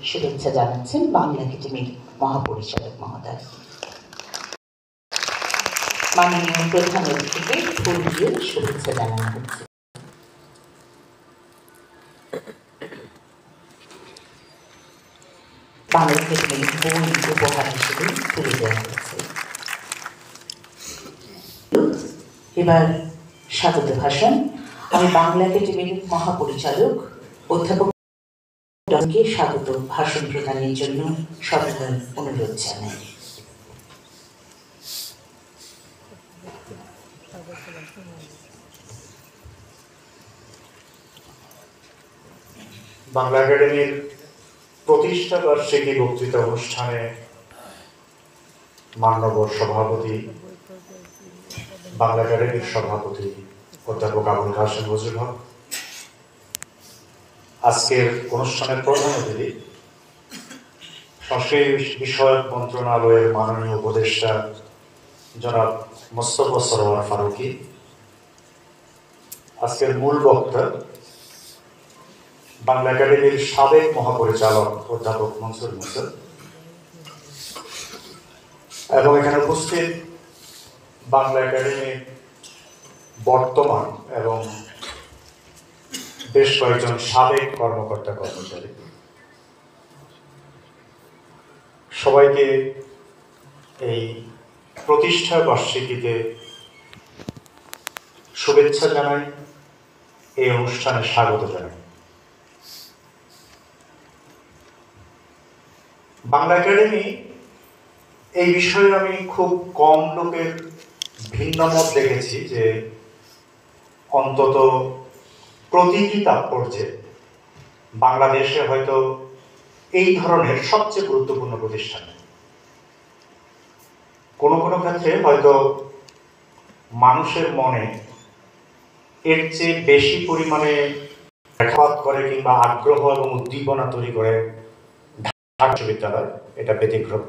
শুভেচ্ছা জানাচ্ছেন বাংলা একাডেমির মহাপরিচালক মহোদয়। মাননীয় প্রধান অতিথিকে ফুল দিয়ে শুভেচ্ছা জানানো হচ্ছে। বাংলা একাডেমির বই উপহার হিসেবে তুলে দেওয়া হচ্ছে। এবার স্বাগত ভাষণ আমি বাংলা একাডেমির মহাপরিচালক অধ্যাপক কে স্বাগত ভাষণ প্রদানের জন্য সবিনয় অনুরোধ জানাই। বাংলা একাডেমির প্রতিষ্ঠা বার্ষিকী বক্তৃতা অনুষ্ঠানে মাননীয় সভাপতি বাংলা একাডেমির সভাপতি অধ্যাপক আবুল কাশেম নজরুল হক, আজকের অনুষ্ঠানের প্রধান অতিথি সংস্কৃতি বিষয়ক মন্ত্রণালয়ের মাননীয় উপদেষ্টা জনাব মোস্তফা সরোয়ার ফারুকী, আজকের মূল বক্তা বাংলা একাডেমির সাবেক মহাপরিচালক অধ্যাপক মনসুর মুসা এবং এখানে উপস্থিত বাংলা একাডেমির বর্তমান এবং বেশ কয়েকজন সাবেক কর্মকর্তা কর্মচারী, সবাইকে এই প্রতিষ্ঠা বার্ষিকীতে শুভেচ্ছা জানাই, এই অনুষ্ঠানে স্বাগত জানাই। বাংলা একাডেমি এই বিষয়ে আমি খুব কম লোকের ভিন্ন মত দেখেছি যে অন্তত প্রতীকী তাৎপর্যে বাংলাদেশে হয়তো এই ধরনের সবচেয়ে গুরুত্বপূর্ণ প্রতিষ্ঠান, কোনো কোনো ক্ষেত্রে হয়তো মানুষের মনে এর চেয়ে বেশি পরিমাণে ব্যাঘাত করে কিংবা আগ্রহ এবং উদ্দীপনা তৈরি করে ঢাকা বিশ্ববিদ্যালয়, এটা ব্যতিক্রম।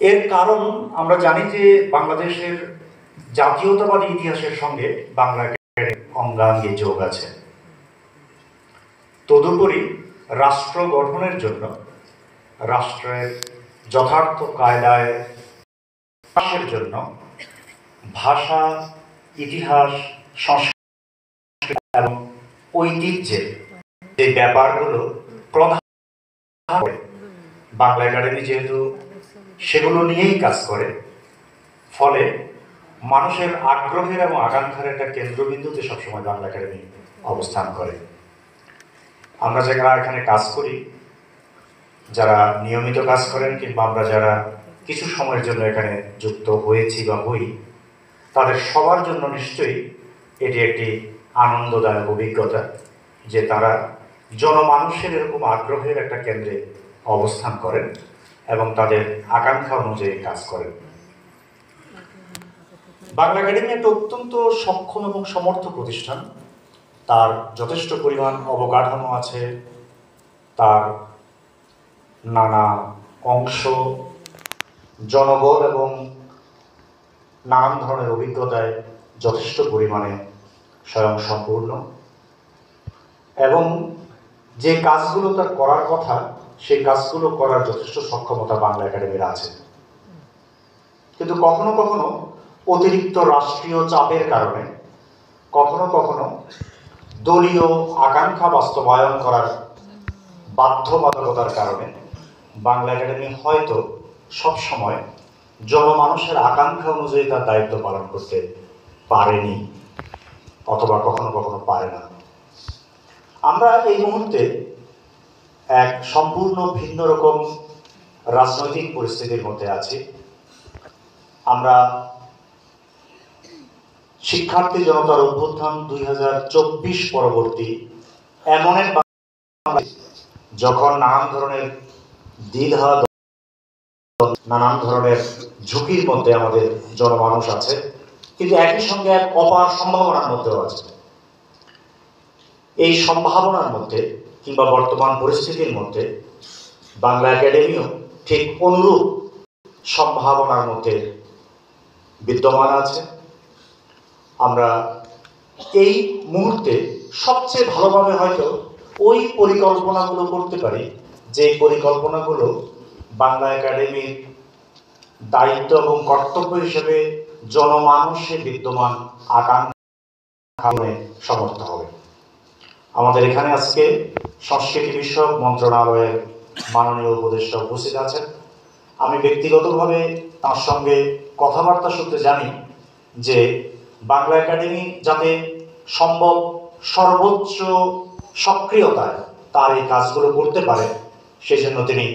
এর কারণ আমরা জানি যে বাংলাদেশের জাতীয়তাবাদী ইতিহাসের সঙ্গে বাংলা একাডেমির অঙ্গাঙ্গী যোগ আছে। তদুপরি রাষ্ট্র গঠনের জন্য রাষ্ট্রের যথার্থ কায়দায় বিকাশের জন্য ভাষা, ইতিহাস, সংস্কৃতি এবং ঐতিহ্যের যে ব্যাপারগুলো প্রধান বাংলা একাডেমি যেহেতু সেগুলো নিয়েই কাজ করে, ফলে মানুষের আগ্রহের এবং আকাঙ্ক্ষার একটা কেন্দ্রবিন্দুতে সবসময় বাংলা একাডেমি অবস্থান করে। আমরা যারা এখানে কাজ করি, যারা নিয়মিত কাজ করেন কিংবা আমরা যারা কিছু সময়ের জন্য এখানে যুক্ত হয়েছি বা হই, তাদের সবার জন্য নিশ্চয়ই এটি একটি আনন্দদায়ক অভিজ্ঞতা যে তারা জনমানুষের এরকম আগ্রহের একটা কেন্দ্রে অবস্থান করেন এবং তাদের আকাঙ্ক্ষা অনুযায়ী কাজ করেন। বাংলা একাডেমি একটা অত্যন্ত সক্ষম এবং সমর্থ প্রতিষ্ঠান। তার যথেষ্ট পরিমাণ অবকাঠামো আছে, তার নানা অংশ, জনবল এবং নানান ধরনের অভিজ্ঞতায় যথেষ্ট পরিমাণে স্বয়ংসম্পূর্ণ এবং যে কাজগুলো তার করার কথা সেই কাজগুলো করার যথেষ্ট সক্ষমতা বাংলা একাডেমির আছে। কিন্তু কখনো কখনো অতিরিক্ত রাষ্ট্রীয় চাপের কারণে, কখনো কখনো দলীয় আকাঙ্ক্ষা বাস্তবায়ন করার বাধ্যবাধকতার কারণে বাংলা একাডেমি হয়তো সবসময় জনমানুষের আকাঙ্ক্ষা অনুযায়ী তার দায়িত্ব পালন করতে পারেনি অথবা কখনো কখনো পারে না। আমরা এই মুহূর্তে এক সম্পূর্ণ ভিন্ন রকম রাজনৈতিক পরিস্থিতির মধ্যে আছি। আমরা শিক্ষার্থী জনতার অভ্যুত্থান 2024 পরবর্তী এমন এক যখন নানান ধরনের দ্বিধা, নানান ধরনের ঝুঁকির মধ্যে আমাদের জনমানুষ আছে, কিন্তু একই সঙ্গে এক অপার সম্ভাবনার মধ্যেও আছে। এই সম্ভাবনার মধ্যে কিংবা বর্তমান পরিস্থিতির মধ্যে বাংলা একাডেমিও ঠিক অনুরূপ সম্ভাবনার মধ্যে বিদ্যমান আছে। আমরা এই মুহূর্তে সবচেয়ে ভালোভাবে হয়তো ওই পরিকল্পনাগুলো করতে পারি, যে পরিকল্পনাগুলো বাংলা একাডেমির দায়িত্ব এবং কর্তব্য হিসেবে জনমানসে বিদ্যমান আকাঙ্ক্ষা সমর্থ হবে। আমাদের এখানে আজকে সংস্কৃতি বিষয়ক মন্ত্রণালয়ের মাননীয় উপদেষ্টা উপস্থিত আছেন। আমি ব্যক্তিগতভাবে তার সঙ্গে কথাবার্তা সূত্রে জানি যে বাংলা একাডেমি যাতে সম্ভব সর্বোচ্চ সক্রিয়তায় তার এই কাজগুলো করতে পারে, সেজন্য তিনি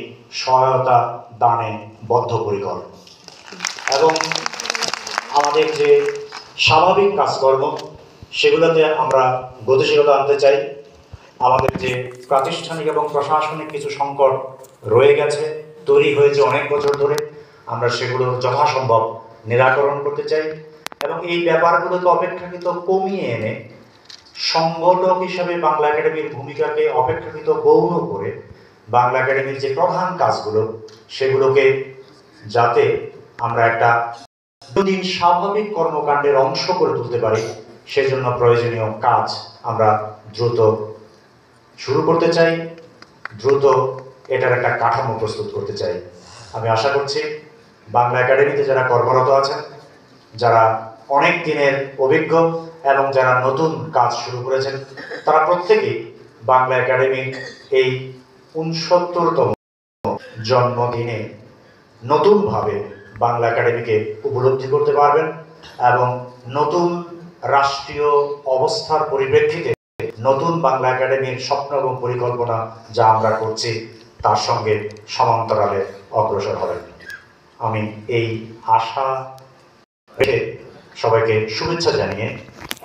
সহায়তা দানে বদ্ধপরিকর। এবং আমাদের যে স্বাভাবিক কাজকর্ম সেগুলোতে আমরা গতিশীলতা আনতে চাই। আমাদের যে প্রাতিষ্ঠানিক এবং প্রশাসনিক কিছু সংকট রয়ে গেছে, তৈরি হয়েছে অনেক বছর ধরে, আমরা সেগুলো যথাসম্ভব নিরাকরণ করতে চাই এবং এই ব্যাপারগুলোকে অপেক্ষাকৃত কমিয়ে এনে সংগঠক হিসাবে বাংলা একাডেমির ভূমিকাকে অপেক্ষাকৃত গৌণ করে বাংলা একাডেমির যে প্রধান কাজগুলো সেগুলোকে যাতে আমরা একটা দিন স্বাভাবিক কর্মকাণ্ডের অংশ করে তুলতে পারি, সেজন্য প্রয়োজনীয় কাজ আমরা দ্রুত শুরু করতে চাই, দ্রুত এটার একটা কাঠামো প্রস্তুত করতে চাই। আমি আশা করছি বাংলা একাডেমিতে যারা কর্মরত আছেন, যারা অনেক দিনের অভিজ্ঞ এবং যারা নতুন কাজ শুরু করেছেন, তারা প্রত্যেকেই বাংলা একাডেমির এই ৬৯তম জন্মদিনে নতুনভাবে বাংলা একাডেমিকে উপলব্ধি করতে পারবেন এবং নতুন রাষ্ট্রীয় অবস্থার পরিপ্রেক্ষিতে নতুন বাংলা একাডেমির স্বপ্ন এবং পরিকল্পনা যা আমরা করছি তার সঙ্গে সমান্তরালে অগ্রসর হবেন। আমি এই আশা রেখে সবাইকে শুভেচ্ছা জানিয়ে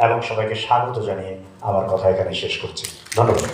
এবং সবাইকে স্বাগত জানিয়ে আমার কথা এখানে শেষ করছি। ধন্যবাদ।